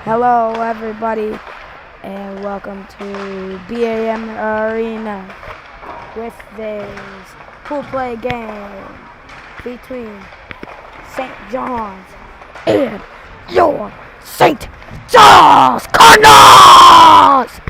Hello, everybody, and welcome to BAM Arena with this pool play game between St. John's and your St. John's Cardinals!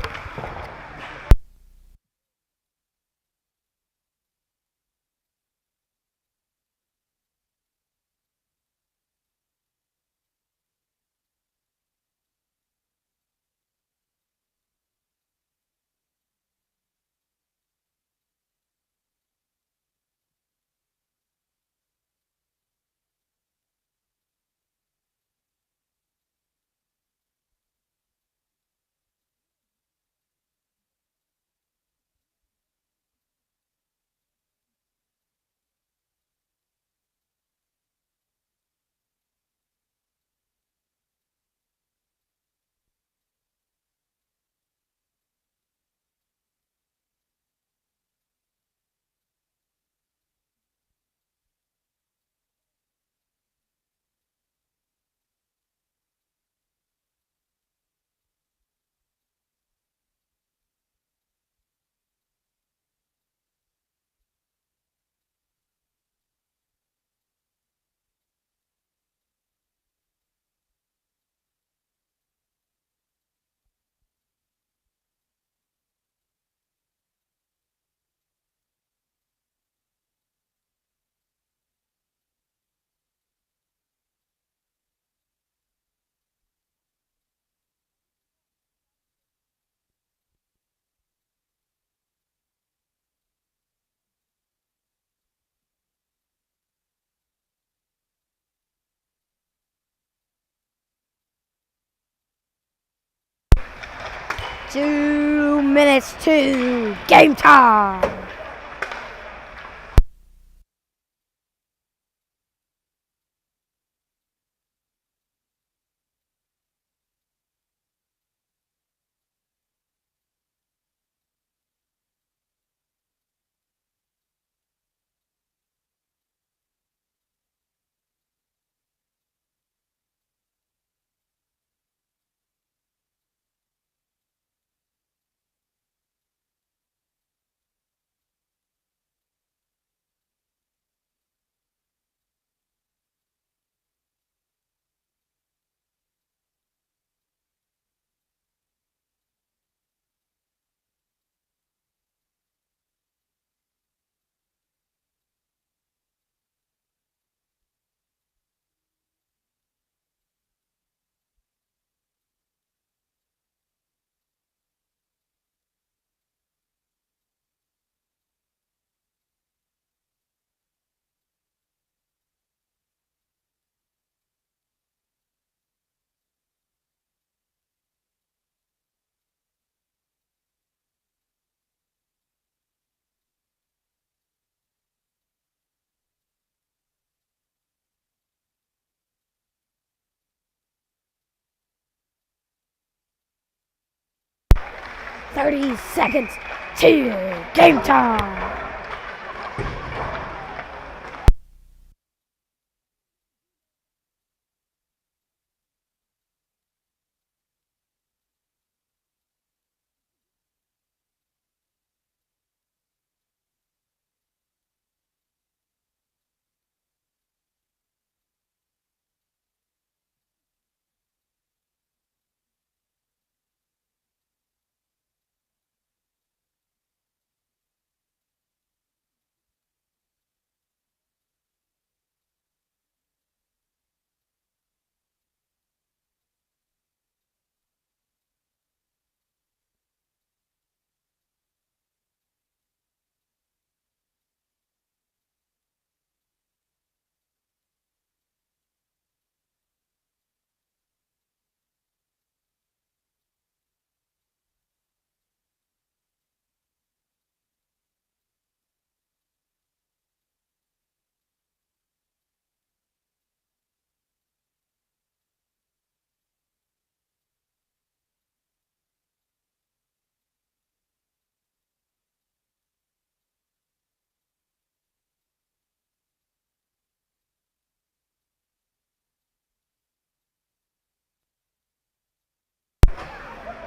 Two minutes to game time! '30 seconds to game time!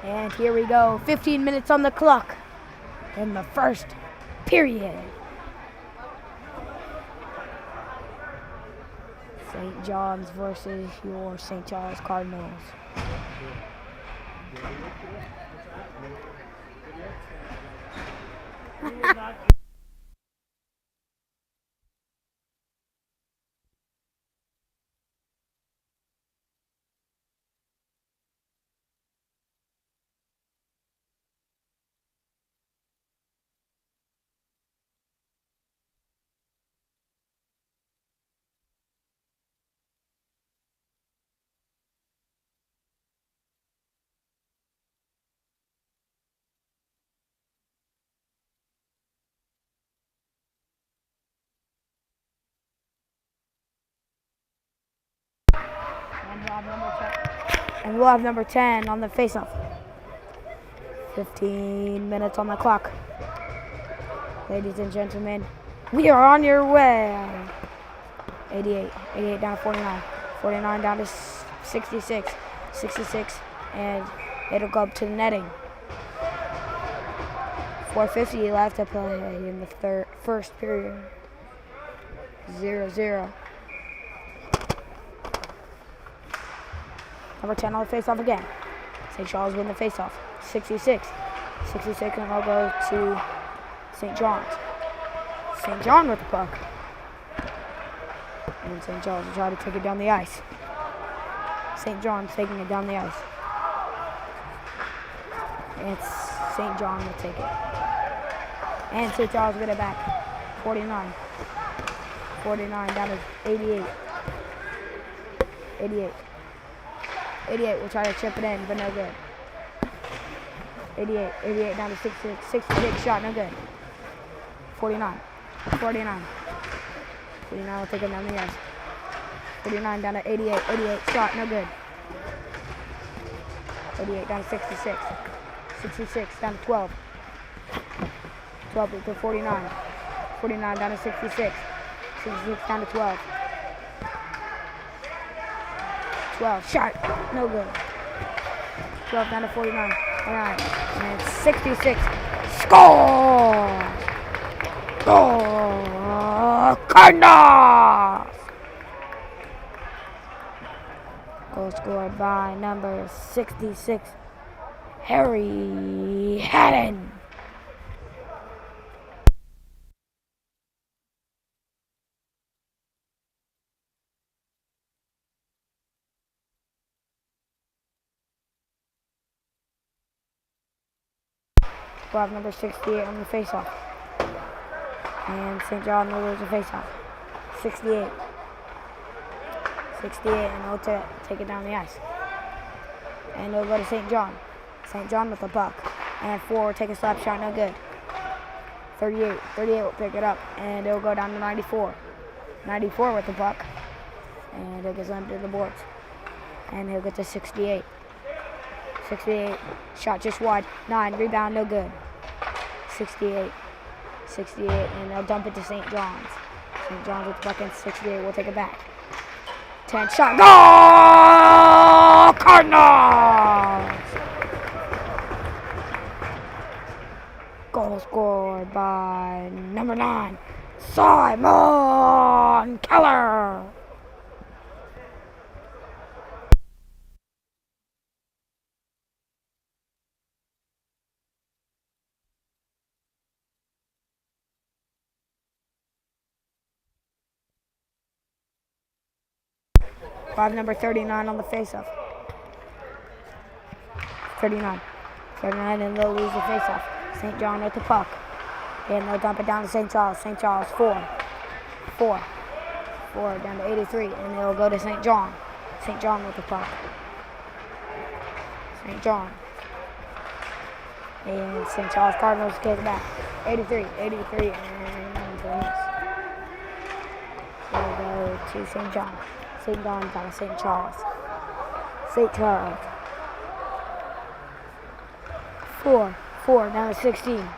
And here we go. 15 minutes on the clock in the first period. St. John's versus your St. Charles Cardinals. And we'll have number 10 on the faceoff. 15 minutes on the clock. Ladies and gentlemen, we are on your way. 88 down to 49. 49 down to 66. 66, and it'll go up to the netting. 4:50 left to play in the first period. 0-0. Number 10 on the face-off again. St. Charles win the face-off. 66. 66, and I'll go to St. John's. St. John with the puck. And St. Charles will try to take it down the ice. St. John's taking it down the ice. And St. John will take it. And St. Charles will get it back. 49. 49 down to 88. 88. 88 will try to chip it in, but no good. 88 down to 66. 66 shot, no good. 49. 49 will take it down the ice. 49 down to 88. 88 shot, no good. 88 down to 66. 66 down to 12. 12 to 49. 49 down to 66. 66 down to 12. 12 shot, no good. 12 down to 49. All right, and 66. Score! Goal! Cardinals! Goal scored by number 66, Harry Haddon. We'll have number 68 on the faceoff. And St. John will lose the faceoff. 68. 68, and they'll take it down the ice. And they'll go to St. John. St. John with the puck. And 4 will take a slap shot, no good. 38. 38 will pick it up, and it'll go down to 94. 94 with the puck. And it gets under the boards. And he'll get to 68. 68, shot just wide. 9, rebound, no good. 68, 68, and they'll dump it to St. John's. St. John's with the puck in 68, we'll take it back. 10, shot, goal! Cardinals! Goal scored by number 9, Simon Keller. We'll have number 39 on the faceoff. 39. 39, and they'll lose the faceoff. St. John with the puck. And they'll dump it down to St. Charles. St. Charles, 4. 4 down to 83, and they'll go to St. John. St. John with the puck. St. John. And St. Charles Cardinals get it back. 83, and we'll go to St. John. St. John down to St. Charles. St. Charles. 4 down to 16.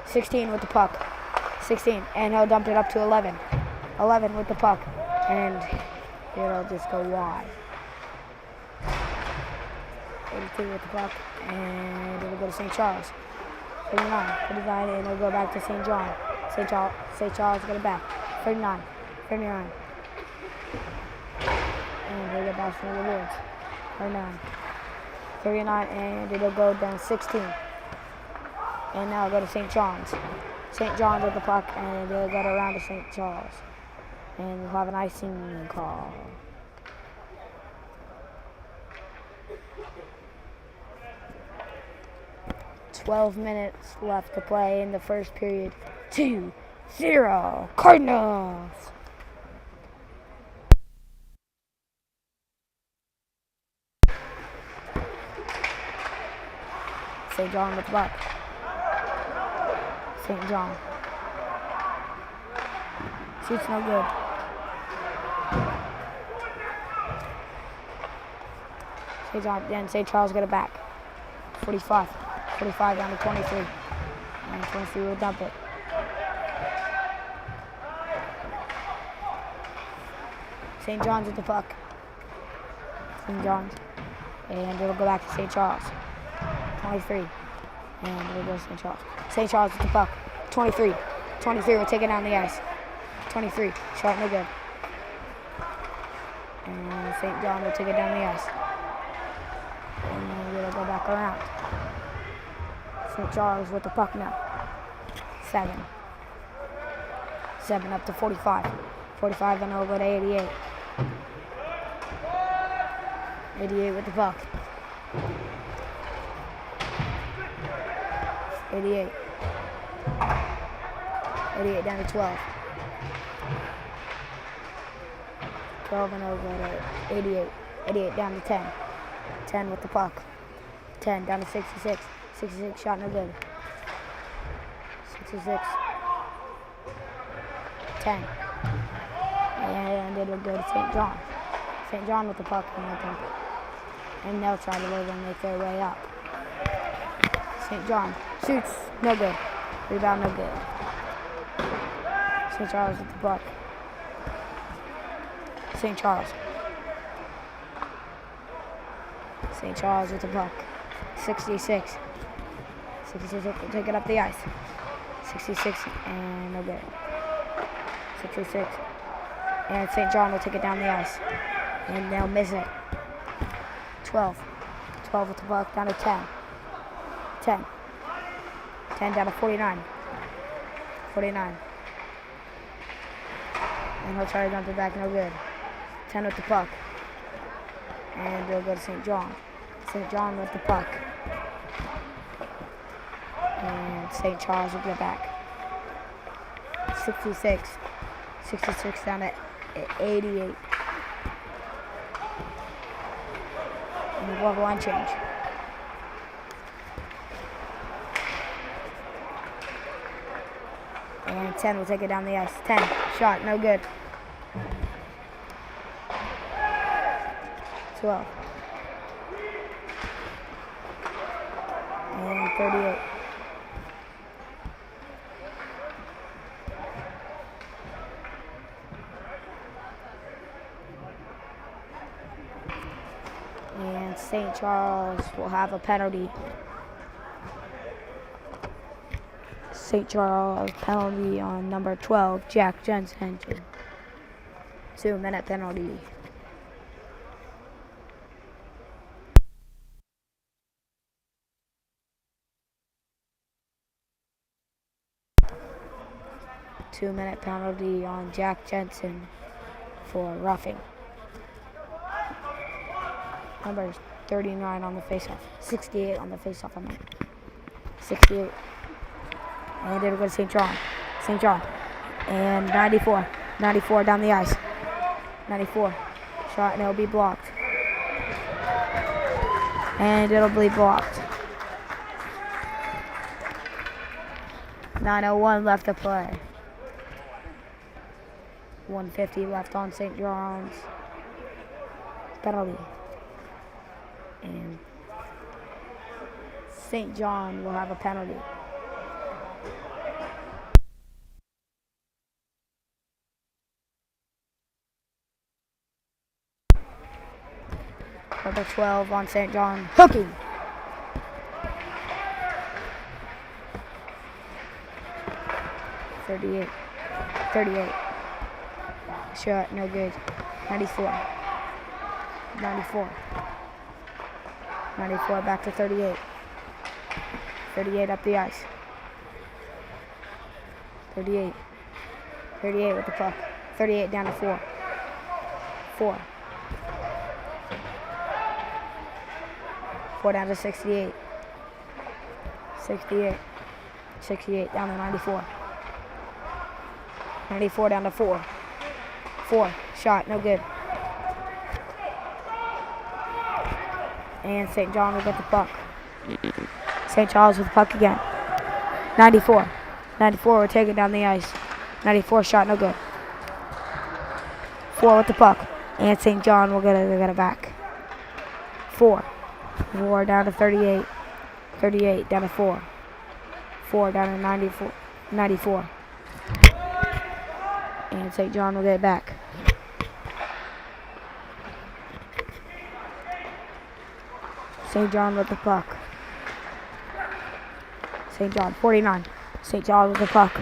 16 with the puck. 16, and he'll dump it up to 11. 11 with the puck, and it'll just go wide. 82 with the puck. And it'll go to St. Charles. 39, and it'll go back to St. John. St. Charles get it back. 39. And they get back from the woods. 39, and it'll go down 16. And now it'll go to St. John's. St. John's with the puck, and they'll get around to St. Charles. And we'll have an icing call. "12 minutes left to play in the first period. 2-0 Cardinals." St. John with the puck. St. John. Shoots no good. St. John, then St. Charles get it back. 45 down to 23. And 23 will dump it. St. John's with the puck. St. John's. And it'll go back to St. Charles. 23. And it'll go to St. Charles. St. Charles with the puck. 23 will take it down the ice. 23. Shot no good. And St. John will take it down the ice. And it'll go back around. St. Charles with the puck now. 7 up to 45. 45 and over to 88. 88 with the puck. 88 down to 12. 12 and over to 88. 88 down to 10. 10 with the puck. 10 down to 66. 66 shot no good. 66. 10. And it'll go to St. John. St. John with the puck and they'll try to live and make their way up. St. John shoots, no good. Rebound, no good. St. Charles with the puck. St. Charles with the puck. 66. 66 will take it up the ice. 66 and no good. 66. And St. John will take it down the ice. And they'll miss it. 12 with the puck down to 10. 10 down to 49. 49. And he'll try to dump it back, no good. 10 with the puck. And they'll go to St. John. St. John with the puck. And St. Charles will get back. 66. 66 down to 88. And we'll have a line change. And 10 will take it down the ice. 10. Shot. No good. 12. And 38. And St. Charles will have a penalty. St. Charles penalty on number 12, Jack Jensen. 2-minute penalty. Two-minute penalty on Jack Jensen for roughing. Number 39 on the faceoff. 68 on the faceoff, I mean. 68. And it'll go to St. John. St. John. And 94. 94 down the ice. 94. Shot and it'll be blocked. And it'll be blocked. 9:01 left to play. 1:50 left on St. John's. Penalty. And St. John will have a penalty. Number 12 on St. John. Hooking. 38. 38. Shot, no good. 94. 94. 94 back to 38. 38 up the ice. 38. 38 with the puck. 38 down to 4. 4. 4 down to 68. 68. 68 down to 94. 94 down to 4. 4. Shot, no good. And St. John will get the puck. St. Charles with the puck again. 94. 94 will take it down the ice. 94 shot, no good. 4 with the puck. And St. John will get it back. 4. 4 down to 38. 38 down to 4. 4 down to 94. 94. And St. John will get it back. St. John with the puck. St. John, 49. St. John with the puck.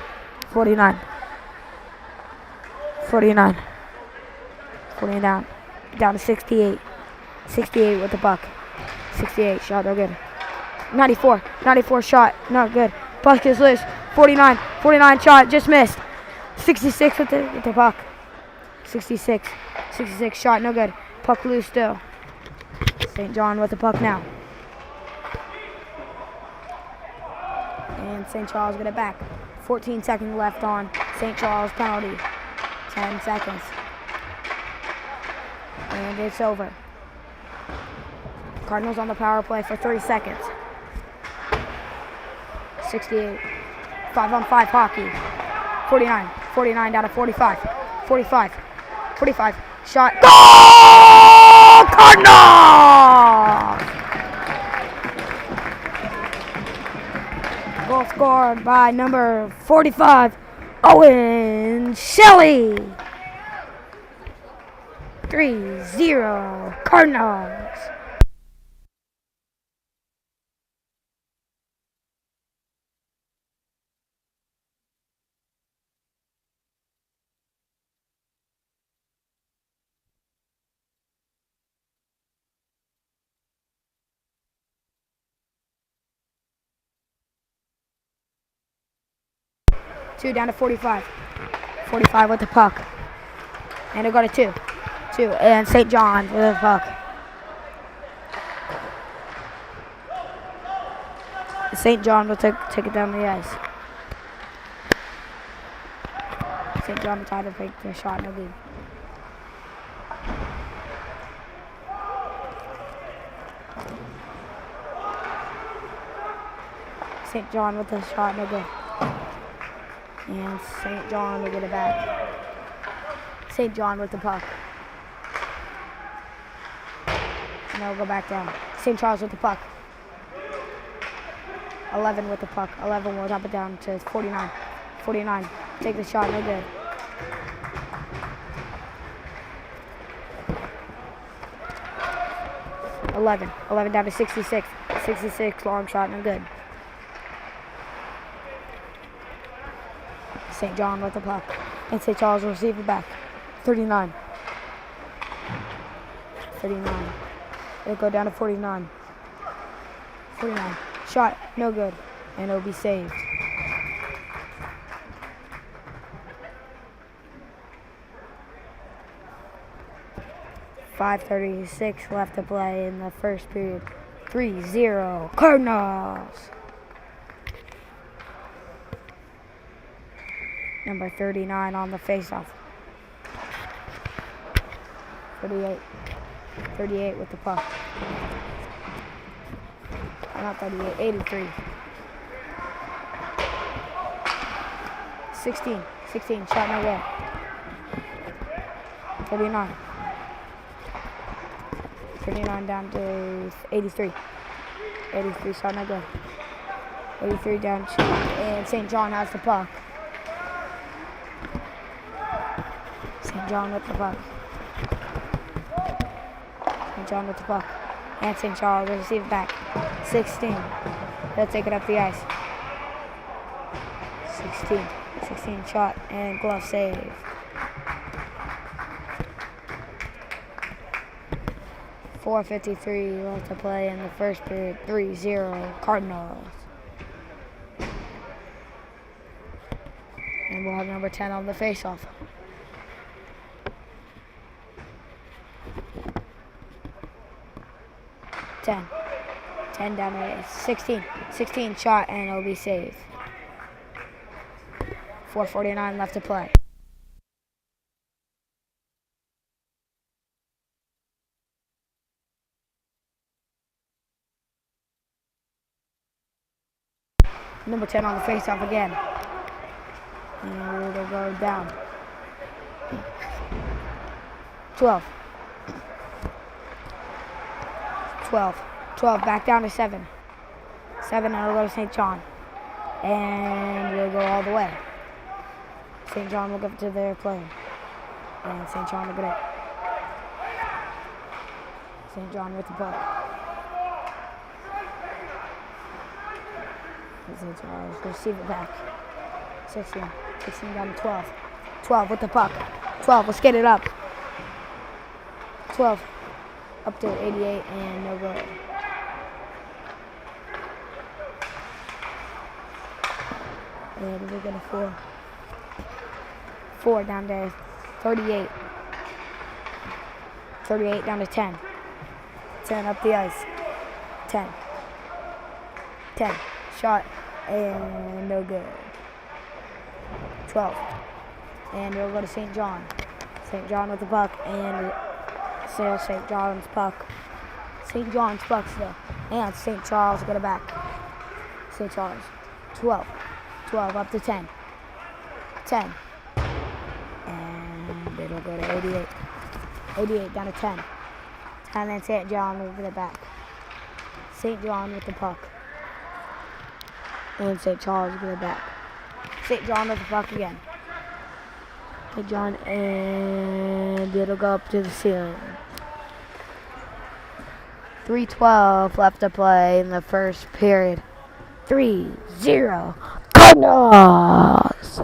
49. 49. 49 down. Down to 68. 68 with the puck. 68 shot, no good. 94. 94 shot, not good. Puck is loose. 49. 49 shot, just missed. 66 with the puck. 66. 66 shot, no good. Puck loose still. St. John with the puck now. And St. Charles get it back. 14 seconds left on St. Charles penalty. 10 seconds. And it's over. Cardinals on the power play for 30 seconds. 68. 5-on-5 hockey. 49. 49 down to 45. 45. 45. Shot. Goal! Cardinals! Goal scored by number 45, Owen Shelley. 3-0 Cardinals. Two down to 45. 45 with the puck. And it'll go to 2. 2. And St. John with the puck. St. John will take it down the ice. St. John will try to take the shot, no good. St. John with the shot, no good. And St. John will get it back. St. John with the puck. And they'll go back down. St. Charles with the puck. 11 with the puck. 11 will drop it down to 49. 49. Take the shot, no good. $11. 11 down to 66. 66 long shot, no good. St. John with the puck. And St. Charles will receive it back. 39. 39. It'll go down to 49. 49. Shot, no good. And it'll be saved. .536 left to play in the first period. 3-0 Cardinals. Number 39 on the faceoff. 38. 38 with the puck. Not 38, 83. 16. 16, shot no good. 39. 39 down to 83. 83, shot no good. 83 down to, and St. John has the puck. St. John with the puck. St. John with the puck. And St. Charles will receive it back. 16. They'll take it up the ice. 16. 16 shot and glove save. .453 left to play in the first period. 3-0 Cardinals. And we'll have number 10 on the faceoff. Ten down to 16 shot and it'll be saved. 4:49 left to play. Number 10 on the faceoff again. And it'll go down. 12 back down to 7 and it'll go to St. John. And it'll go all the way. St. John will give it to their player. And St. John will get it. St. John with the puck. St. John will receive it back. 16 down to 12. 12 with the puck. 12 will skate it up. 12 up to 88 and no goal. And we're gonna 4 down to 38. 38 down to 10. 10 up the ice. 10 shot and no good. 12 and it'll go to St. John. St. John with the puck and St. John's puck. St. John's puck still. And St. Charles get it back. St. Charles. 12 up to 10. 10. And it'll go to 88. 88 down to 10. 10 and St. John will get it back. St. John with the puck. And St. Charles will get it back. St. John with the puck again. St. John, and it'll go up to the ceiling. 3:12 left to play in the first period. 3-0 Cardinals.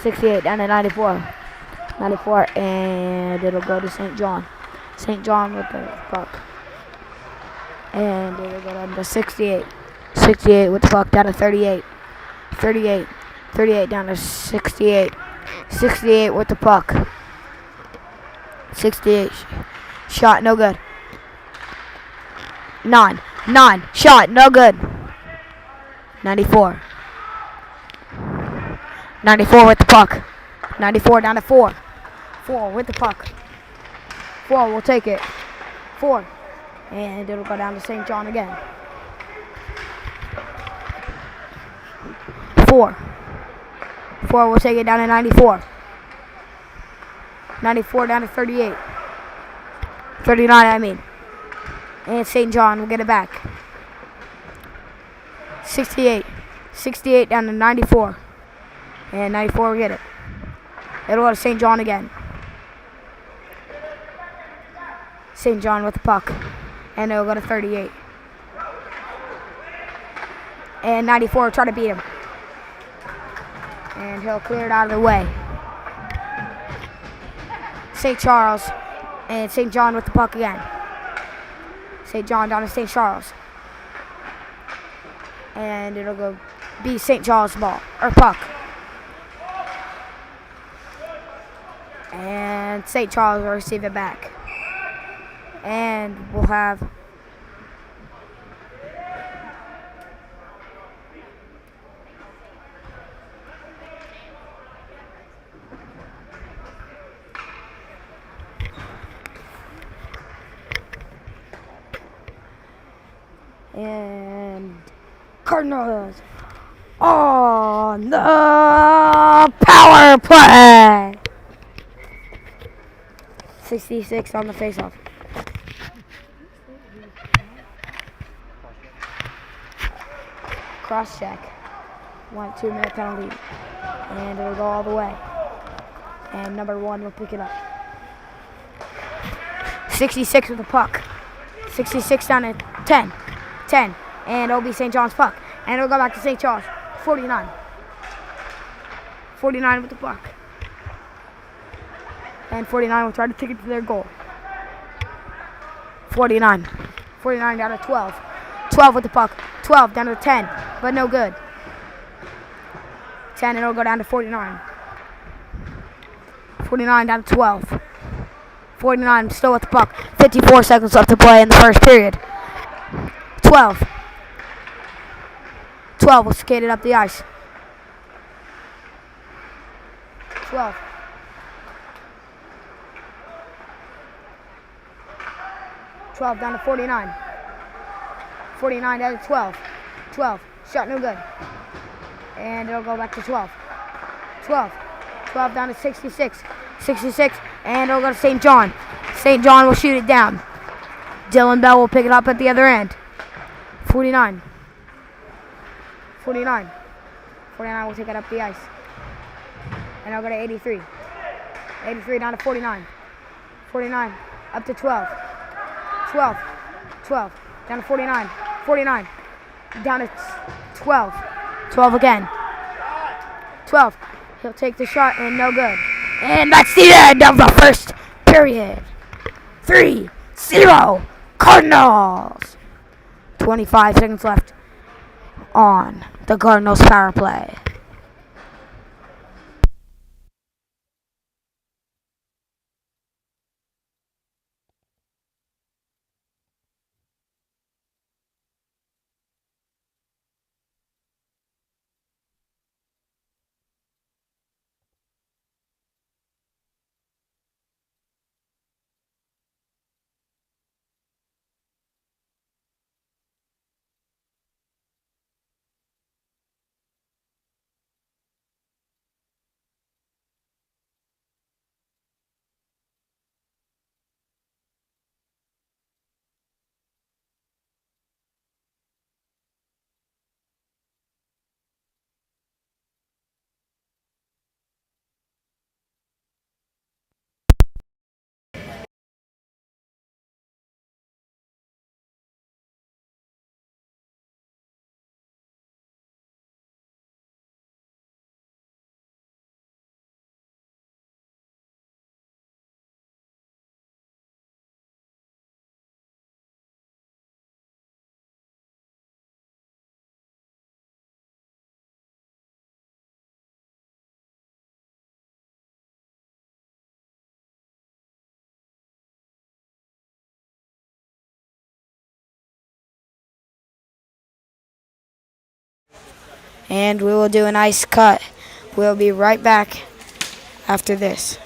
.68 down to 94. 94 and it'll go to St. John. St. John with the puck. And it'll go down to 68. 68 with the puck down to 38. 38 down to 68. 68 with the puck. 68 shot no good. 9 shot no good. 94 with the puck. 94 down to 4. 4 with the puck. 4 will take it. 4. And it'll go down to St. John again. 4 will take it down to 94. 94 down to 38. 39 I mean. And St. John will get it back. 68 down to 94. And 94 will get it. It'll go to St. John again. St. John with the puck. And it'll go to 38. And 94 will try to beat him. And he'll clear it out of the way. St. Charles. And St. John with the puck again. St. John down to St. Charles. And it'll go be St. Charles' ball. Or puck. And St. Charles will receive it back. And we'll have and Cardinals on the power play. 66 on the faceoff. Cross check. 1-2 minute penalty. And it'll go all the way. And number 1 will pick it up. 66 with the puck. 66 down to 10. 10. And it'll be St. John's puck. And it'll go back to St. John's. 49. 49 with the puck. And 49 will try to take it to their goal. 49. 49 down to 12. 12 with the puck. 12 down to 10. But no good. 10 and it'll go down to 49. 49 down to 12. 49 still with the puck. 54 seconds left to play in the first period. 12. 12 will skate it up the ice. 12. 12 down to 49. 49 down to 12. 12. Shot no good. And it'll go back to 12. 12. 12 down to 66. 66. And it'll go to St. John. St. John will shoot it down. Dylan Bell will pick it up at the other end. 49. 49. 49 will take it up the ice. And it'll go to 83. 83 down to 49. 49 up to 12. 12. 12 down to 49. 49 down to 12. 12 again. 12. He'll take the shot and no good. And that's the end of the first period. 3-0 Cardinals. 25 seconds left on the Cardinals power play. And we will do an ice cut. We'll be right back after this.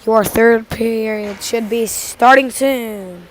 Your third period should be starting soon.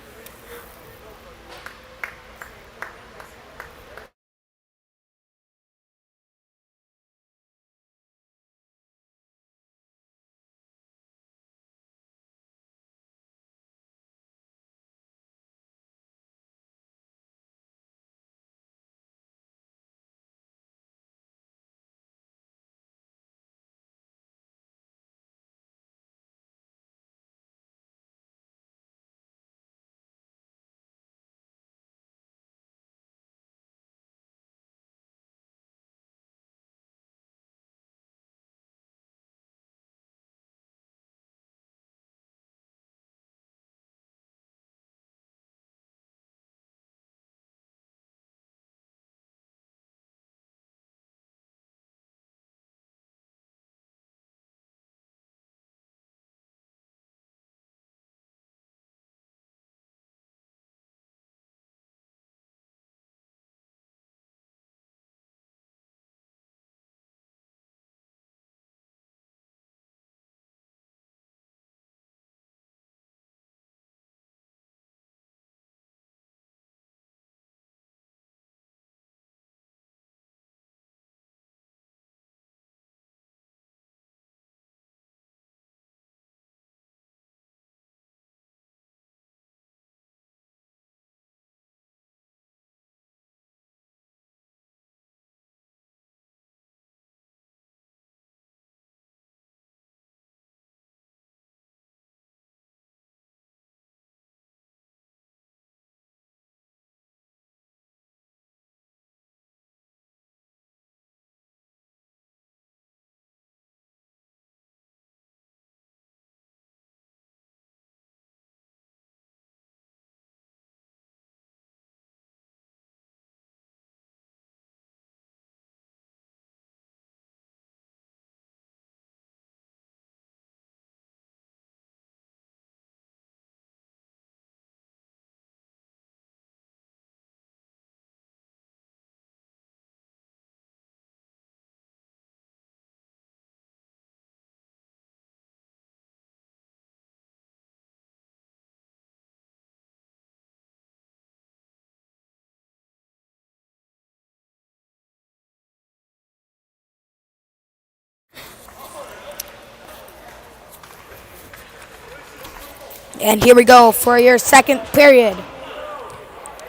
And here we go for your second period.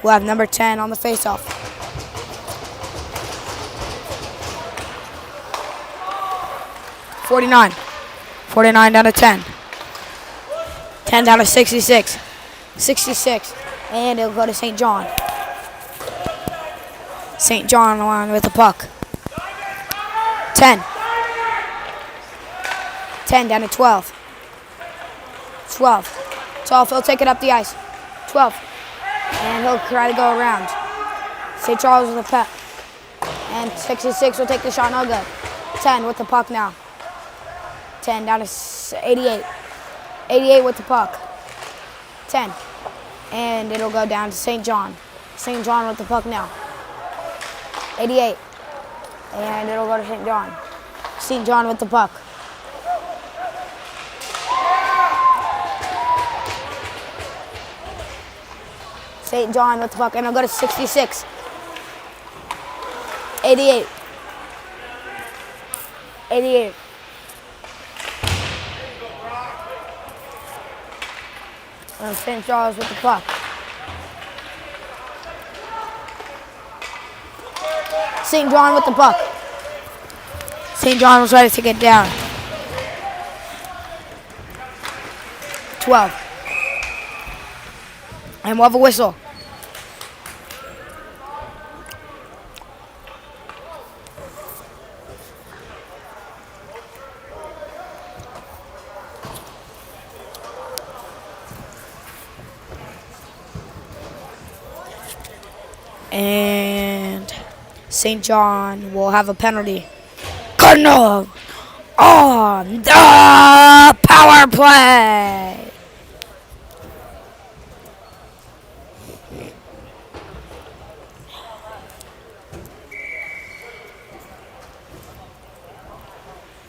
We'll have number 10 on the faceoff. .49. 49 down to 10. 10 down to 66. 66. And it'll go to St. John. St. John on with the puck. 10. 10 down to 12. 12. 12, he'll take it up the ice. 12. And he'll try to go around. St. Charles with the puck. And 66 will take the shot, no good. 10 with the puck now. 10 down to 88. 88 with the puck. 10. And it'll go down to St. John. St. John with the puck now. 88. And it'll go to St. John. St. John with the puck. St. John with the puck, and it'll go to 66. 88. 88. And St. Charles with the puck. St. John with the puck. St. John will try to take it down. 12. And we'll have a whistle. And St. John will have a penalty. Cardinal on the power play.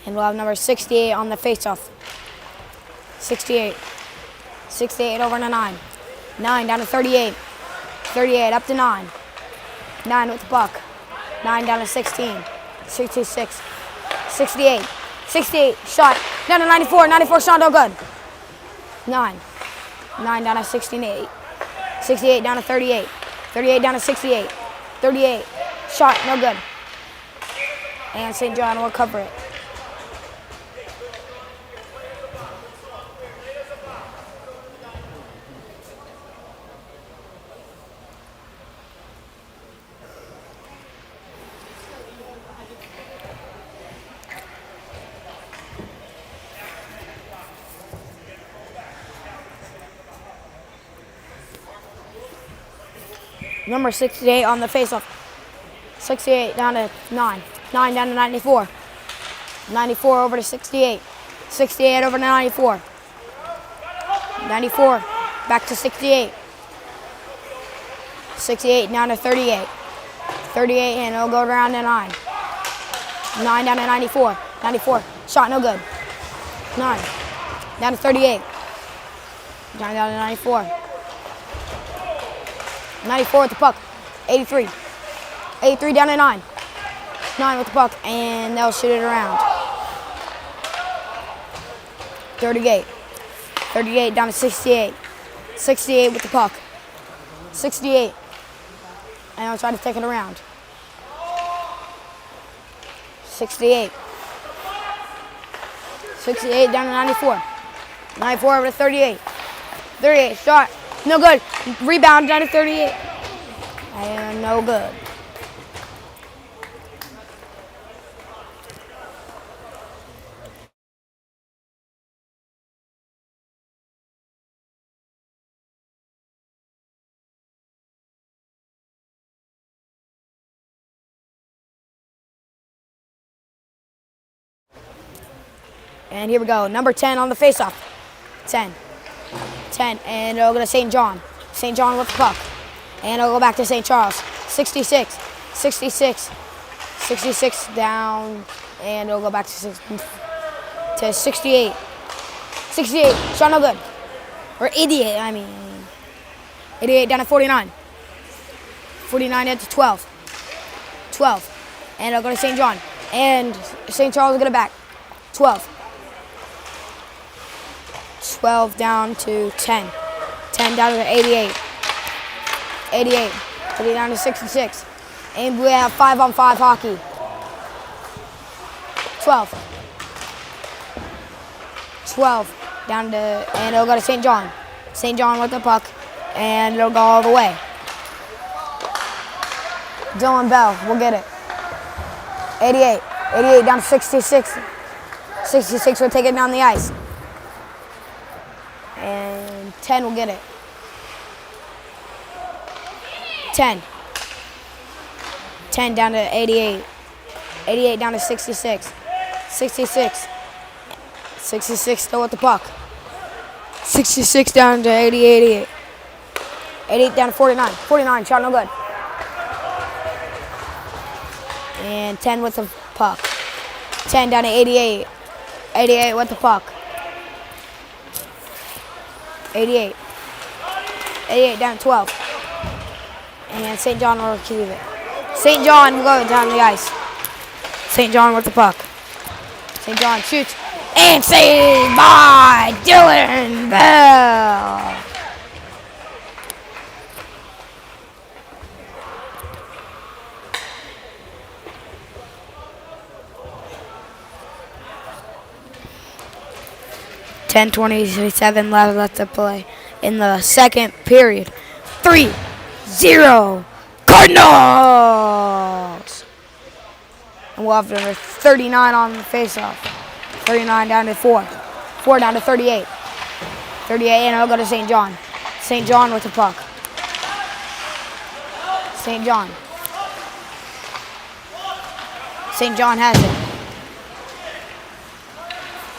And we'll have number 68 on the faceoff. 68. 68 over to 9. 9 down to 38. 38 up to 9. 9 with the puck. 9 down to 16. 66. 68. 68 shot down to 94. 94 shot no good. 9. 9 down to 68. 68 down to 38. 38 down to 68. 38 shot no good. And St. John will cover it. Number 68 on the faceoff. 68 down to 9. 9 down to 94. 94 over to 68. 68 over to 94. 94 back to 68. 68 down to 38. 38 and it'll go around to 9. 9 down to 94. 94 shot no good. 9 down to 38. 9 down to 94. 94 with the puck. 83. 83 down to 9. 9 with the puck, and they'll shoot it around. 38. 38 down to 68. 68 with the puck. 68. And I'll try to take it around. 68. 68 down to 94. 94 over to 38. 38 shot. No good. Rebound down to 38. And no good. And here we go. Number 10 on the faceoff. 10. 10. And it'll go to St. John. St. John with the puck. And it'll go back to St. Charles. 66. 66. 66 down. And it'll go back to 68. 68. Shot no good. Or 88, I mean. 88 down to 49. 49 down to 12. 12. And it'll go to St. John. And St. Charles will get it back. 12. 12 down to 10. 10 down to 88. 88. 30 down to 66. And we have 5-on-5 hockey. 12. 12 down to, and it'll go to St. John. St. John with the puck, and it'll go all the way. Dylan Bell will get it. 88. 88 down to 66. 66 will take it down the ice. And 10 will get it. 10. 10 down to 88. 88 down to 66. 66. 66 still with the puck. 66 down to 88. 88 down to 49. 49 shot no good. And 10 with the puck. 10 down to 88. 88 with the puck. 88. 88 down to 12. And St. John will receive it. St. John will go down the ice. St. John with the puck. St. John shoots. And saved by Dylan Bell. .27 left to play in the second period. 3-0 Cardinals. And we'll have number 39 on the faceoff. 39 down to 4. 4 down to 38. 38, and it'll go to St. John. St. John with the puck. St. John. St. John has it.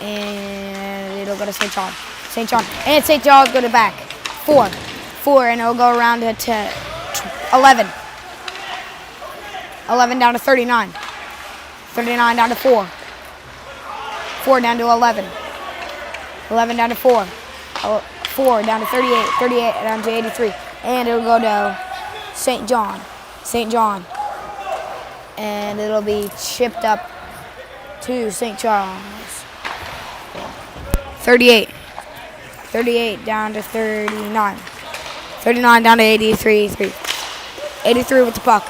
And it'll go to St. John. St. John. And St. John's go to back. 4. 4, and it'll go around to 11. 11 down to 39. 39 down to 4. 4 down to 11. 11 down to 4. 4 down to 38. 38 down to 83. And it'll go to St. John. St. John. And it'll be chipped up to St. Charles. 38. 38 down to 39. 39 down to 83. 83 with the puck.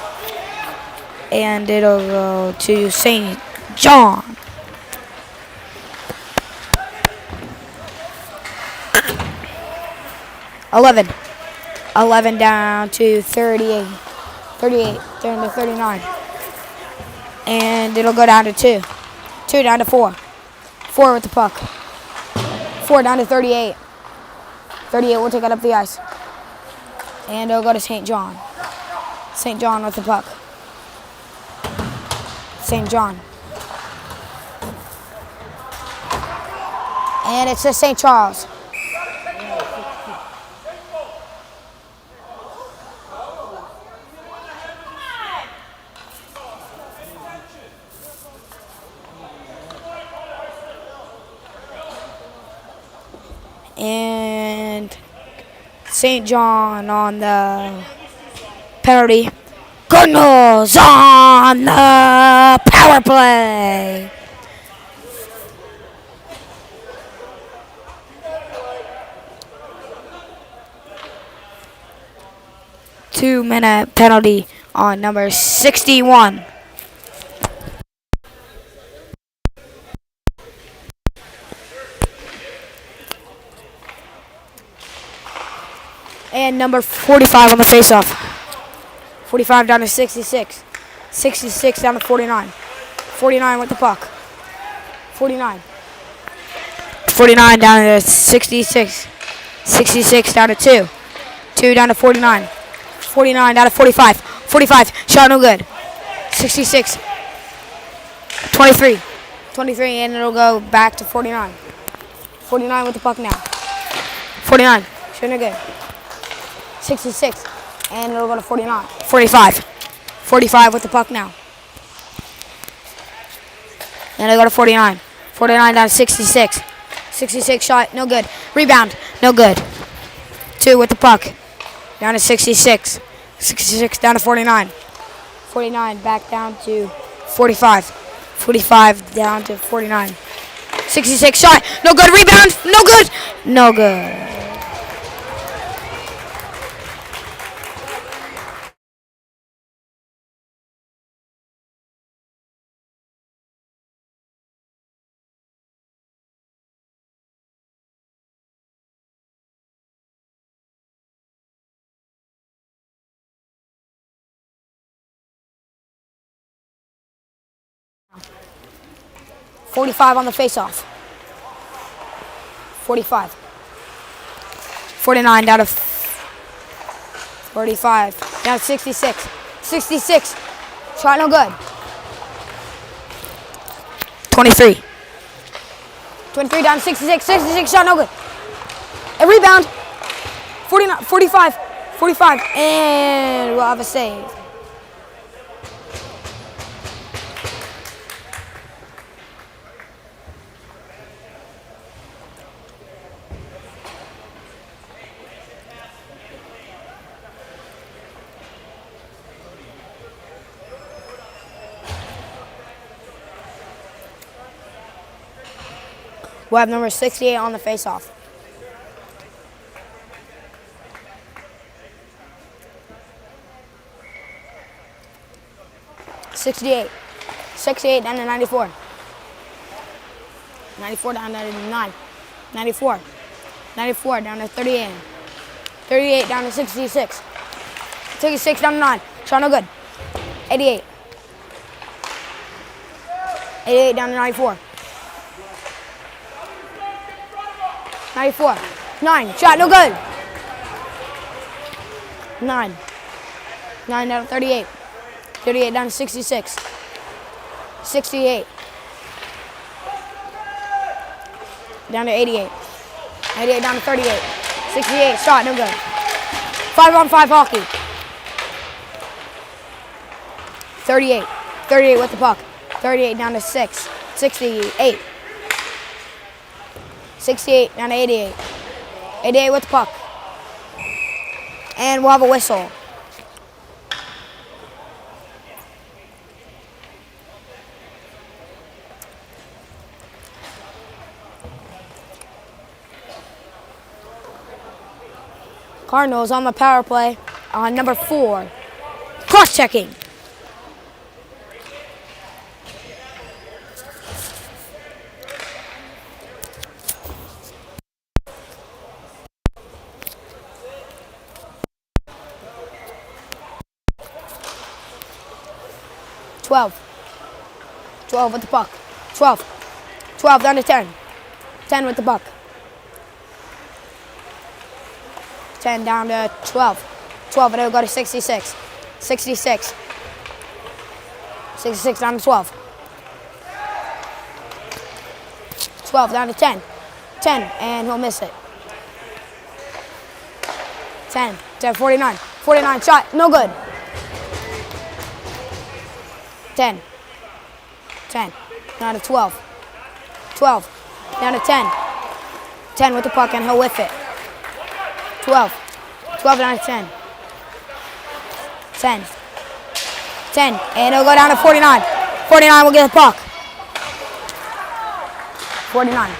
And it'll go to St. John. Eleven down to 38. 38 down to 39. And it'll go down to 2. 2 down to 4. 4 with the puck. 4 down to 38. 38 will take it up the ice. And it'll go to St. John. St. John with the puck. St. John. And it's to St. Charles. And St. John on the penalty. Cardinals on the power play. Two-minute penalty on number 61. And number 45 on the faceoff. 45 down to 66. 66 down to 49. 49 with the puck. 49. 49 down to 66. 66 down to 2. 2 down to 49. 49 down to 45. 45. Shot no good. 66. 23. 23 and it'll go back to 49. 49 with the puck now. 49. Shot no good. 66, and it'll go to 49. 45. 45 with the puck now. And it'll go to 49. 49 down to 66. 66 shot, no good. Rebound, no good. 2 with the puck. Down to 66. 66 down to 49. 49 back down to 45. 45 down to 49. 66 shot, no good. Rebound, no good. No good. .45 on the faceoff. 45. 49 down to 45. Down to 66. 66. Shot no good. 23. 23 down to 66. 66 shot no good. A rebound. 49. 45. 45. And we'll have a save. We'll have number 68 on the faceoff. .68 down to 94. 94 down to 9. 94. 94 down to 38. 38 down to 66. 66 down to 9. Shot no good. 88. 88 down to 94. 94. 9. Shot no good. 9. 9 down to 38. 38 down to 66. 68. Down to 88. 88 down to 38. 68. Shot no good. 5-on-5 hockey. 38. 38 with the puck. 38 down to 6. 68. 68 down to 88. 88 with the puck. And we'll have a whistle. Cardinals on the power play on number 4. Cross-checking. Twelve with the puck. 12 down to 10. 10 with the puck. 10 down to 12. 12 and it'll go to 66. 66 down to 12. 12 down to 10. 10 and he'll miss it. 10 to 49. 49 shot, no good. 10 down to 12. 12 down to 10. 10 with the puck and he'll whiff it. 12 down to 10. 10 and it'll go down to 49. 49 will get the puck. 49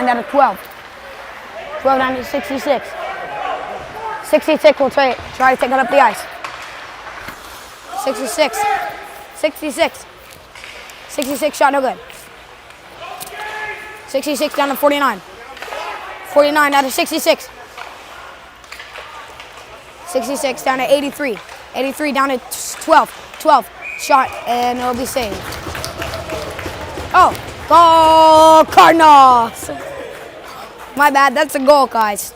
down to 12. 12 down to 66. 66 will try to take it up the ice. 66 shot, no good. 66 down to 49. 49 down to 66. 66 down to 83. 83 down to 12. 12 shot and it'll be saved. Oh, goal Cardinals. My bad, that's a goal, guys.